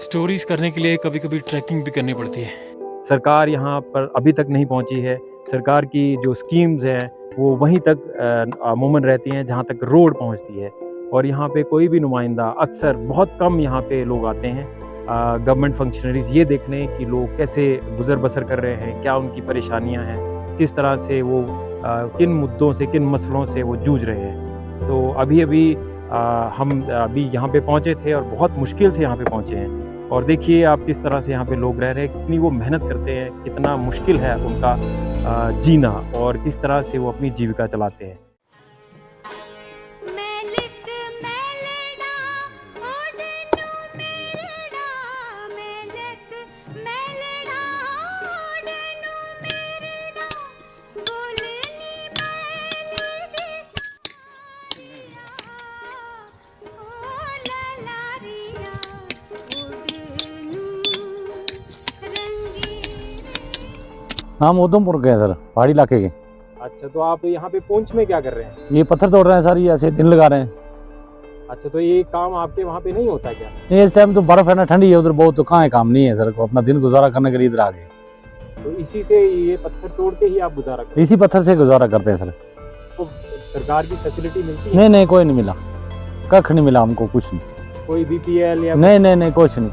Stories करने के लिए कभी कभी ट्रैकिंग भी करनी पड़ती है। सरकार यहाँ पर अभी तक नहीं पहुँची है। सरकार की जो स्कीम्स हैं वो वहीं तक अमूमन रहती हैं जहाँ तक रोड पहुँचती है, और यहाँ पे कोई भी नुमाइंदा, अक्सर बहुत कम यहाँ पे लोग आते हैं गवर्नमेंट फंक्शनरीज ये देखने कि लोग कैसे गुजर बसर कर रहे हैं, क्या उनकी परेशानियाँ हैं, किस तरह से वो किन मुद्दों से, किन मसलों से वो जूझ रहे हैं। तो अभी हम अभी यहाँ पे पहुँचे थे और बहुत मुश्किल से यहाँ पे पहुँचे हैं, और देखिए आप किस तरह से यहाँ पे लोग रह रहे हैं, कितनी वो मेहनत करते हैं, कितना मुश्किल है उनका जीना, और किस तरह से वो अपनी जीविका चलाते हैं। हम उधमपुर गए सर, पहाड़ी इलाके के। अच्छा, तो आप यहाँ पे पूंछ में क्या कर रहे हैं? ये पत्थर तोड़ रहे हैं सर, ये ऐसे दिन लगा रहे हैं। अच्छा, तो ये काम आपके वहाँ पे नहीं होता क्या? ये इस टाइम तो बर्फ है ना, ठंडी है उधर बहुत, तो कहाँ है काम नहीं है सर को, अपना दिन गुजारा करने के लिए इधर आ गए। तो इसी से ये पत्थर तोड़ के ही आप गुजारा करते इसी पत्थर से गुजारा करते हैं सर। तो सरकार की फैसिलिटी मिलती है? नहीं, कोई नहीं मिला, कख नहीं मिला हमको, कुछ नहीं। कोई BPL या नहीं, कुछ नहीं।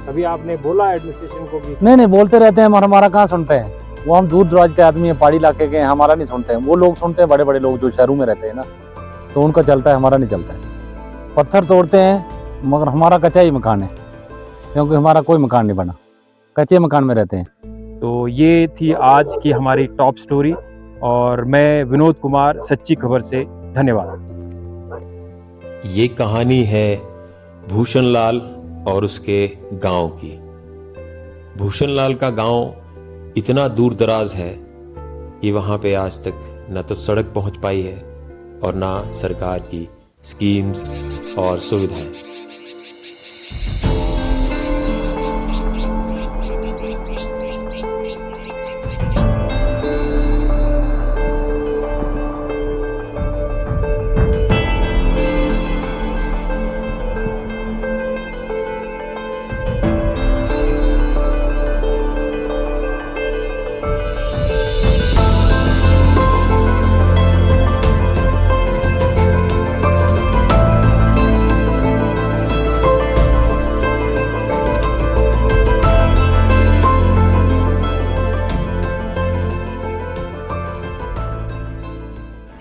कभी आपने बोला एडमिनिस्ट्रेशन को भी? नहीं, बोलते रहते हैं, हमारा कहाँ सुनते हैं। वो हम दूर दराज के आदमी है, पहाड़ी इलाके के, हमारा नहीं सुनते हैं। वो लोग सुनते हैं, बड़े बड़े लोग जो शहरों में रहते हैं ना, तो उनका चलता है, हमारा नहीं चलता है। पत्थर तोड़ते हैं, मगर हमारा कच्चा ही मकान है, क्योंकि हमारा कोई मकान नहीं बना, कच्चे मकान में रहते हैं। तो ये थी आज की हमारी टॉप स्टोरी, और मैं विनोद कुमार, सच्ची खबर से, धन्यवाद। ये कहानी है भूषण लाल और उसके गांव की। भूषण लाल का गांव इतना दूर दराज है कि वहां पे आज तक न तो सड़क पहुंच पाई है और ना सरकार की स्कीम्स और सुविधाएं।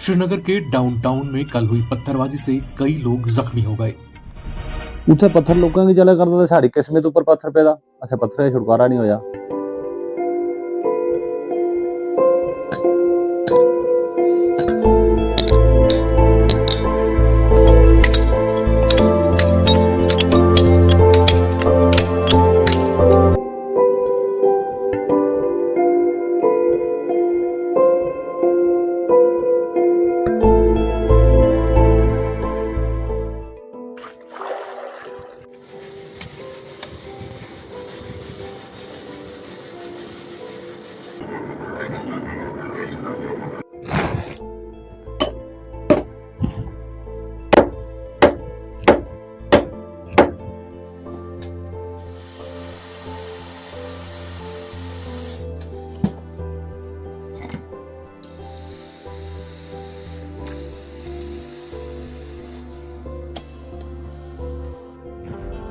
श्रीनगर के डाउनटाउन में कल हुई पत्थरबाजी से कई लोग जख्मी हो गए। उठे पत्थर लोगों की जला करता था, साड़ी किस्मत ऊपर पत्थर पैदा, अच्छा पत्थर छुटकारा नहीं होया।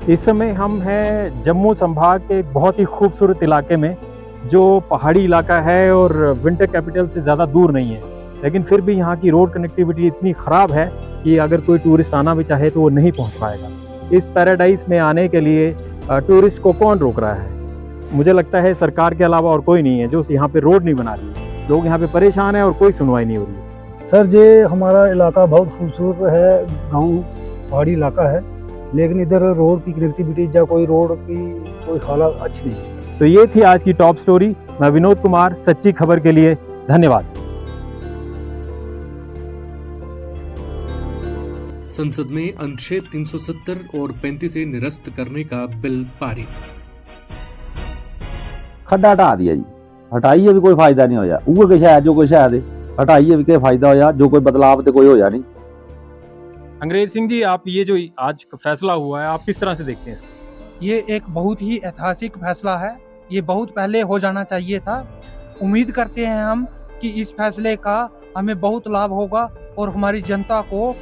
इस समय हम हैं जम्मू संभाग के एक बहुत ही खूबसूरत इलाके में, जो पहाड़ी इलाका है और विंटर कैपिटल से ज़्यादा दूर नहीं है, लेकिन फिर भी यहाँ की रोड कनेक्टिविटी इतनी ख़राब है कि अगर कोई टूरिस्ट आना भी चाहे तो वो नहीं पहुँच पाएगा। इस पैराडाइज में आने के लिए टूरिस्ट को कौन रोक रहा है? मुझे लगता है सरकार के अलावा और कोई नहीं है जो यहाँ पे रोड नहीं बना रही है। लोग यहाँ पे परेशान हैं और कोई सुनवाई नहीं हो रही है। सर ये हमारा इलाका बहुत खूबसूरत है, गांव पहाड़ी इलाका है, लेकिन इधर रोड की कनेक्टिविटी या कोई रोड की कोई हालत अच्छी नहीं है। तो ये थी आज की टॉप स्टोरी। मैं विनोद कुमार, सच्ची खबर के लिए धन्यवाद। संसद में अनुच्छेद 370 और 35 से निरस्त करने का बिल पारित। खड्डा हटा दिया जी, हटाइए भी कोई फायदा नहीं होया, वो कुछ है जो कुछ है दे हटाइए भी के फायदा होया, जो कोई बदलाव तो कोई होया नहीं। अंग्रेज सिंह जी, आप ये जो आज फैसला हुआ है, आप किस तरह से देखते हैं इसको? ये एक बहुत ही ऐतिहासिक फैसला है। ये बहुत पहले हो जाना चाहिए था। उम्मीद करते हैं हम कि इस फैसले का हमें बहुत लाभ होगा और हमारी जनता को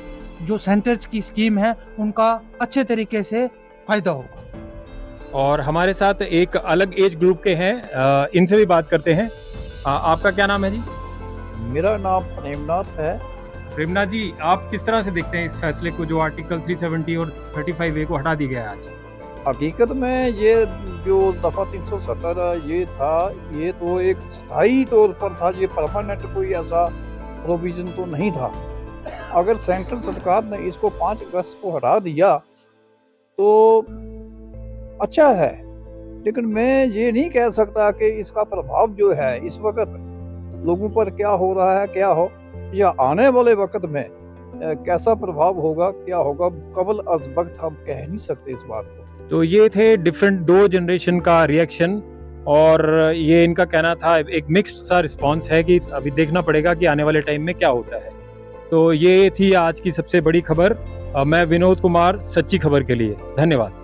जो सेंटर्स की स्कीम है उनका अच्छे तरीके से फायदा होगा। और हमारे साथ एक अलग एज ग्रुप के हैं, इनसे भी बात करते हैं। आपका क्या नाम है जी? मेरा नाम प्रेमनाथ है। प्रेमनाथ जी, आप किस तरह से देखते हैं इस फैसले को जो आर्टिकल 370 और 35A को हटा दिया गया है आज? हकीकत में ये जो दफ़ा 370 ये था, ये तो एक स्थायी तौर पर था, ये परमानेंट कोई ऐसा प्रोविज़न तो नहीं था। अगर सेंट्रल सरकार ने इसको 5 अगस्त को हटा दिया तो अच्छा है, लेकिन मैं ये नहीं कह सकता कि इसका प्रभाव जो है इस वक्त लोगों पर क्या हो रहा है, क्या हो या आने वाले वक्त में कैसा प्रभाव होगा, क्या होगा, कबल अज़ वक्त हम कह नहीं सकते इस बात को। तो ये थे डिफरेंट 2 जनरेशन का रिएक्शन, और ये इनका कहना था, एक मिक्स्ड सा रिस्पांस है कि अभी देखना पड़ेगा कि आने वाले टाइम में क्या होता है। तो ये थी आज की सबसे बड़ी खबर। मैं विनोद कुमार, सच्ची खबर के लिए धन्यवाद।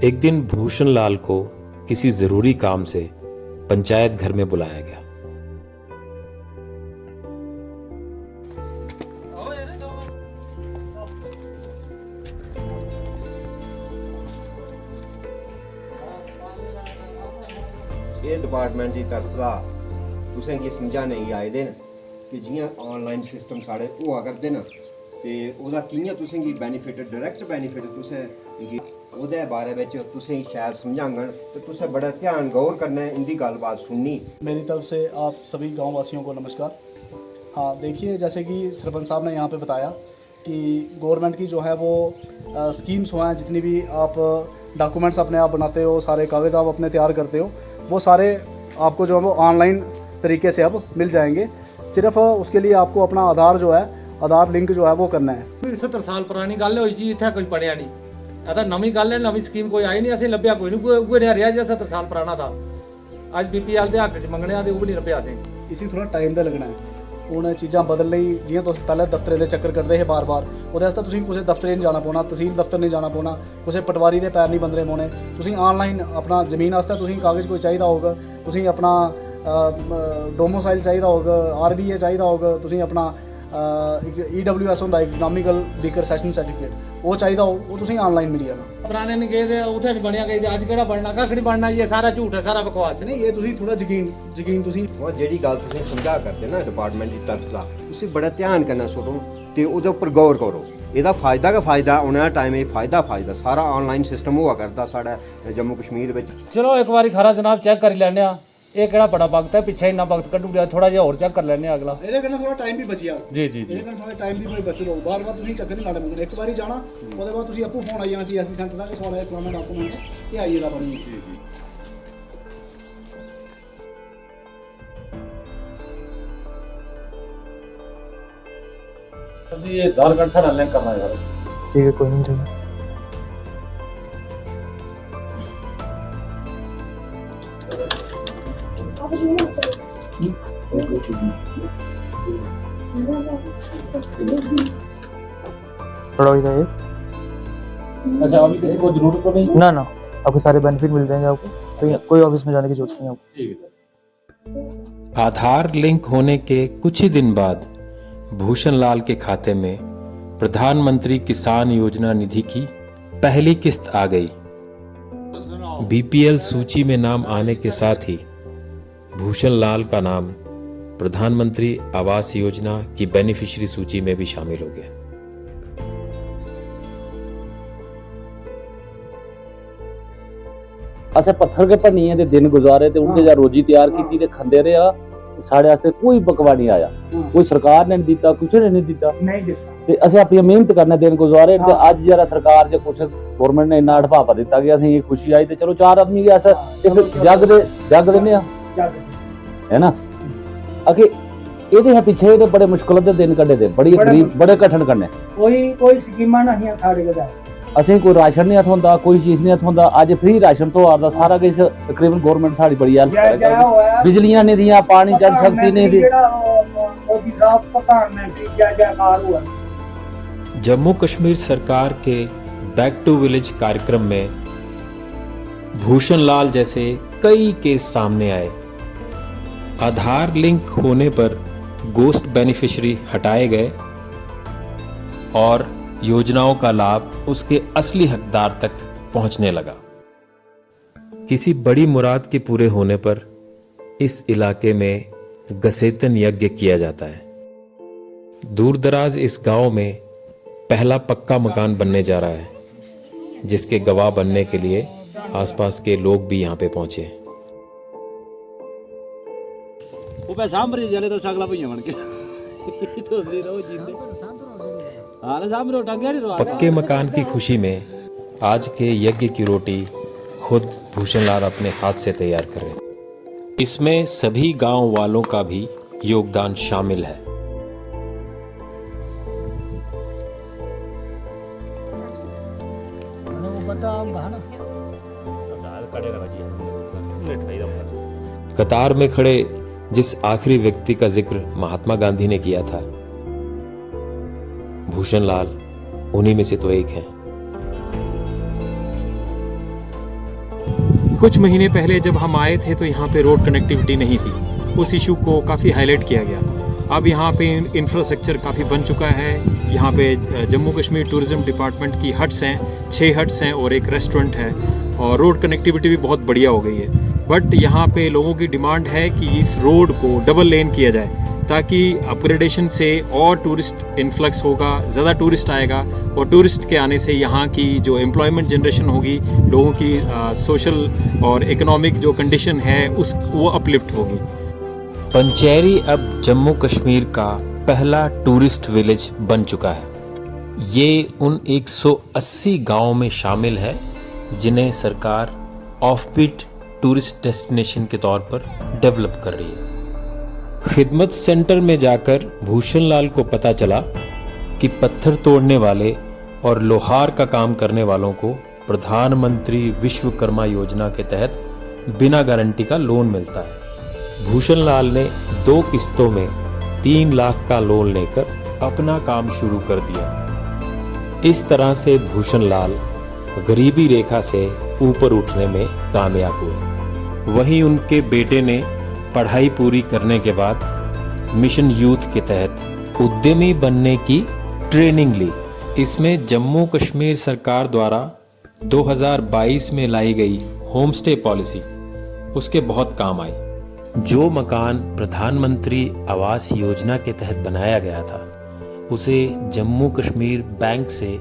एक दिन भूषण लाल को किसी जरूरी काम से पंचायत घर में बुलाया गया। ये डिपार्टमेंट की तरफ दा तुसें गी समझाने गी आए दे न कि जियां ऑनलाइन सिस्टम साढ़े होआ करदे न ते ओह्दा कि'यां तुसें गी बेनिफिट, डायरैक्ट बेनिफिट तुसें ओह्दे बारे में तुसें शायद समझाङन तो तुसें बड़ा ध्यान गौर करना इंदी गल्लबात सुननी। मेरी तरफ से आप सभी गांव वासियों को नमस्कार। हाँ, देखिए, जैसे कि सरपंच साहब ने यहाँ पे बताया कि गवर्नमेंट की जो है वो स्कीम्स हैं, जितनी भी आप डॉक्यूमेंट्स अपने आप बनाते हो, सारे कागज़ आप अपने तैयार करते हो, वो सारे आपको जो है वो ऑनलाइन तरीके से अब मिल जाएंगे। सिर्फ उसके लिए आपको अपना आधार जो है, आधार लिंक जो है वो करना है। 70 साल पुरानी गल होई जी, इत्थे कुछ पढ़िया नहीं। आता नवी गल है, नवी स्कीम कोई आई नहीं, असें लभ्या कोई नहीं, कोई नहीं रहा जो 70 साल पुराना था। अज BPL दे हक च मंगने आ ते ओह भी नहीं लभ्या असें। इसी थोड़ा टाइम ते लगना है। हूँ चीज़ां बदल रही, जियां तुस पैह्ले दफ्तरें दे चक्कर करदे हे बार बार, ओह्दे आस्तै तुसीं कुसै दफ्तरे नहीं जाना पौना, तहसील दफ्तर नहीं जाना पौना, कुसै पटवारी दे पैर नहीं बंदने पौने। तुसीं ऑनलाइन अपना जमीन आस्तै तुसीं कागज़ कोई चाहिदा होग, तुसीं अपना डोमोसाइल चाहिदा होग, RBA चाहिदा होग, तुसीं अपना EWS होंदा इकनॉमिकल वीकर सेशन सर्टिफिकेट, वो चाहिदा हो, वो तुसीं ऑनलाइन मिली जाना। पुराने ने गए थे, उत्थे नहीं बनिया गए थे, अज केड़ा बनना, कख नहीं बनना, ये सारा झूठ है, सारा बकवास है। नहीं, ये तुसीं थोड़ा यकीन तुसीं और जेह्ड़ी गल तुसें समझा करदे ना डिपार्टमेंट की तरफ दा, उसी बड़ा ध्यान कन्नै सुनो ते ओह्दे उप्पर गौर करो। एह्दा फायदा गै फायदा, औने आह्ले टाइम च फायदा सारा ऑनलाइन सिस्टम होआ करदा साढ़े जम्मू कश्मीर बिच। चलो एक बारी खरा जनाब चेक करी लैने आ, ये केड़ा बड़ा वक्त है, पिछे इन्ना वक्त कड्ढू लिया, थोड़ा जिहा होर चेक कर लैने अगला। ਇਹਦੇ कन्नै थोड़ा टाइम भी बची जा। जी ਇਹਦੇ कन्नै थोड़ा टाइम भी बच लो, बार तुसीं चक्कर नहीं लाने पौंदे। एक बारी जाना, ओह्दे बाद तुसीं आपूं फोन आई जाना CSC सेंटर दा कि थुआढ़ा फलाना डॉक्यूमेंट है, एह् आई गेदा बनी। ये आधार कार्ड साढ़ा लिंक करना है। ठीक है, कोई नहीं। थोड़ा इधर है। अच्छा, अभी किसी को जरूरत तो नहीं? ना ना, आपके सारे बेनिफिट मिल जाएंगे आपको, तो कोई ऑफिस में जाने की जरूरत नहीं है आपको। ठीक है। आधार लिंक होने के कुछ ही दिन बाद भूषण लाल के खाते में प्रधानमंत्री किसान योजना निधि की पहली किस्त आ गई। BPL सूची में नाम आने के साथ ही भूषण लाल का नाम प्रधानमंत्री आवास योजना की बेनिफिशियरी सूची में भी शामिल हो गया। असें पत्थर के भन्निये दे दिन गुजारे ते उनके जा रोजी तैयार की ते खंदे रहे आ। साढ़े वास्ते कोई बकवा नहीं आया, कोई सरकार ने नहीं दिता, कुछ ने नहीं दिता ते असें अपनी मेहनत करने दिन गुजारे ते अज जरा सरकार जे कुछ गवर्नमेंट ने इन्ना अढ़ापा दिता कि असें ये खुशी आई ते चलो चार आदमी के ऐसा एक जग देने आ, है ना। अगे ਇਹਦੇ ਪਿੱਛੇ ਇਹਦੇ ਬੜੇ ਮੁਸ਼ਕਲ ਦੇ ਦਿਨ ਕੱਢੇ ਦੇ, ਬੜੀ ਗਰੀਬ ਬੜੇ ਕਠਿਨ ਕਰਨੇ। ਕੋਈ ਸਕੀਮਾਂ ਨਹੀਂ ਸਾਡੇ ਕੋਲ। ਅਸੀਂ ਕੋਈ ਰਾਸ਼ਨ ਨਹੀਂ ਹਥੋਂਦਾ, ਕੋਈ ਚੀਜ਼ ਨਹੀਂ ਹਥੋਂਦਾ। ਅੱਜ ਫ੍ਰੀ ਰਾਸ਼ਨ ਤੋਂ ਆਰਦਾ ਸਾਰਾ ਕੁਝ ਤਕਰੀਬਨ ਗਵਰਨਮੈਂਟ ਸਾਡੀ ਬੜੀ ਹੈਲਪ ਕਰੇਗੀ। ਬਿਜਲੀਆਂ ਨਹੀਂ ਦੀਆਂ, ਪਾਣੀ ਜਲ शक्ति नहीं दी। जम्मू कश्मीर सरकार के बैक टू विलेज कार्यक्रम में भूषण लाल जैसे कई केस सामने आए। आधार लिंक होने पर गोस्ट बेनिफिशियरी हटाए गए और योजनाओं का लाभ उसके असली हकदार तक पहुंचने लगा। किसी बड़ी मुराद के पूरे होने पर इस इलाके में गसेतन यज्ञ किया जाता है। दूर दराज इस गांव में पहला पक्का मकान बनने जा रहा है, जिसके गवाह बनने के लिए आसपास के लोग भी यहां पे पहुंचे। पक्के मकान की खुशी में आज के यज्ञ की रोटी खुद भूषण लाल अपने हाथ से तैयार कर रहे हैं। इसमें सभी गांव वालों का भी योगदान शामिल है। कतार में खड़े जिस आखिरी व्यक्ति का जिक्र महात्मा गांधी ने किया था, भूषण लाल उन्हीं में से तो एक है। कुछ महीने पहले जब हम आए थे तो यहाँ पे रोड कनेक्टिविटी नहीं थी। उस इशू को काफ़ी हाईलाइट किया गया। अब यहाँ पे इंफ्रास्ट्रक्चर काफ़ी बन चुका है। यहाँ पे जम्मू कश्मीर टूरिज़्म डिपार्टमेंट की हट्स हैं, 6 हट्स हैं और एक रेस्टोरेंट है, और रोड कनेक्टिविटी भी बहुत बढ़िया हो गई है। बट यहाँ पे लोगों की डिमांड है कि इस रोड को डबल लेन किया जाए, ताकि अपग्रेडेशन से और टूरिस्ट इन्फ्लक्स होगा, ज़्यादा टूरिस्ट आएगा, और टूरिस्ट के आने से यहाँ की जो एम्प्लॉयमेंट जनरेशन होगी, लोगों की सोशल और इकोनॉमिक जो कंडीशन है वो अपलिफ्ट होगी। पंचेरी अब जम्मू कश्मीर का पहला टूरिस्ट विलेज बन चुका है। ये उन 180 गांवों में शामिल है जिन्हें सरकार ऑफबीट टूरिस्ट डेस्टिनेशन के तौर पर डेवलप कर रही है। खिदमत सेंटर में जाकर भूषण लाल को पता चला कि पत्थर तोड़ने वाले और लोहार का काम करने वालों को प्रधानमंत्री विश्वकर्मा योजना के तहत बिना गारंटी का लोन मिलता है। भूषण लाल ने 2 किस्तों में 3 लाख का लोन लेकर अपना काम शुरू कर दिया। इस तरह से भूषण लाल गरीबी रेखा से ऊपर उठने में कामयाब हुए। वहीं उनके बेटे ने पढ़ाई पूरी करने के बाद मिशन यूथ के तहत उद्यमी बनने की ट्रेनिंग ली। इसमें जम्मू कश्मीर सरकार द्वारा 2022 में लाई गई होम स्टे पॉलिसी उसके बहुत काम आई। जो मकान प्रधानमंत्री आवास योजना के तहत बनाया गया था, उसे जम्मू कश्मीर बैंक से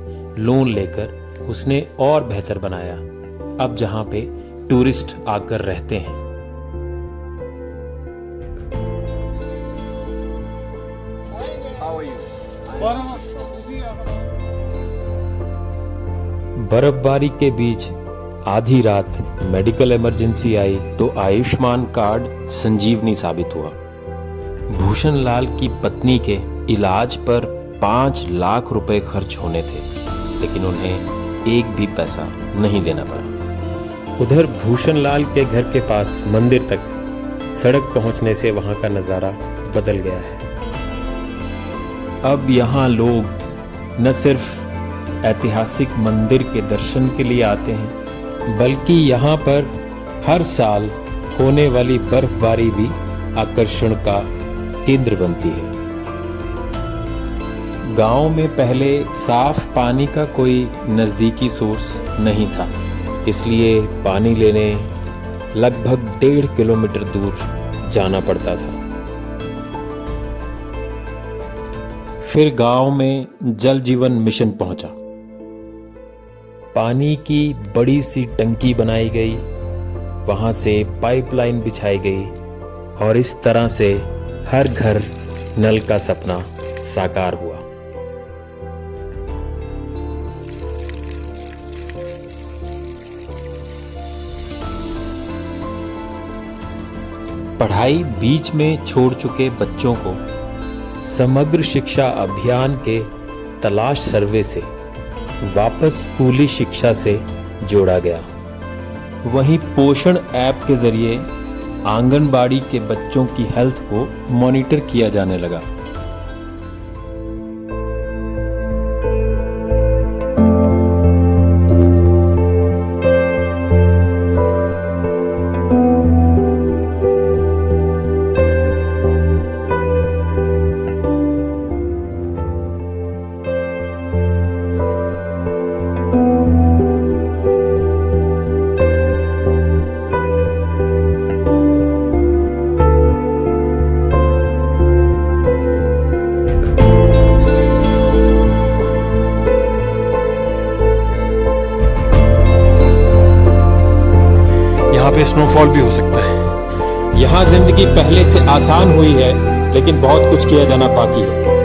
लोन लेकर उसने और बेहतर बनाया। अब जहां पे टूरिस्ट आकर रहते हैं। बर्फबारी के बीच आधी रात मेडिकल इमरजेंसी आई तो आयुष्मान कार्ड संजीवनी साबित हुआ। भूषण लाल की पत्नी के इलाज पर 5 लाख रुपए खर्च होने थे, लेकिन उन्हें एक भी पैसा नहीं देना पड़ा। उधर भूषण लाल के घर के पास मंदिर तक सड़क पहुंचने से वहां का नजारा बदल गया है। अब यहाँ लोग न सिर्फ ऐतिहासिक मंदिर के दर्शन के लिए आते हैं, बल्कि यहाँ पर हर साल होने वाली बर्फबारी भी आकर्षण का केंद्र बनती है। गांव में पहले साफ पानी का कोई नज़दीकी सोर्स नहीं था, इसलिए पानी लेने लगभग 1.5 किलोमीटर दूर जाना पड़ता था। फिर गांव में जल जीवन मिशन पहुंचा। पानी की बड़ी सी टंकी बनाई गई, वहां से पाइपलाइन बिछाई गई और इस तरह से हर घर नल का सपना साकार हुआ। पढ़ाई बीच में छोड़ चुके बच्चों को समग्र शिक्षा अभियान के तलाश सर्वे से वापस स्कूली शिक्षा से जोड़ा गया। वहीं पोषण ऐप के जरिए आंगनबाड़ी के बच्चों की हेल्थ को मॉनिटर किया जाने लगा। यहाँ पे स्नोफॉल भी हो सकता है। यहाँ जिंदगी पहले से आसान हुई है, लेकिन बहुत कुछ किया जाना बाकी है।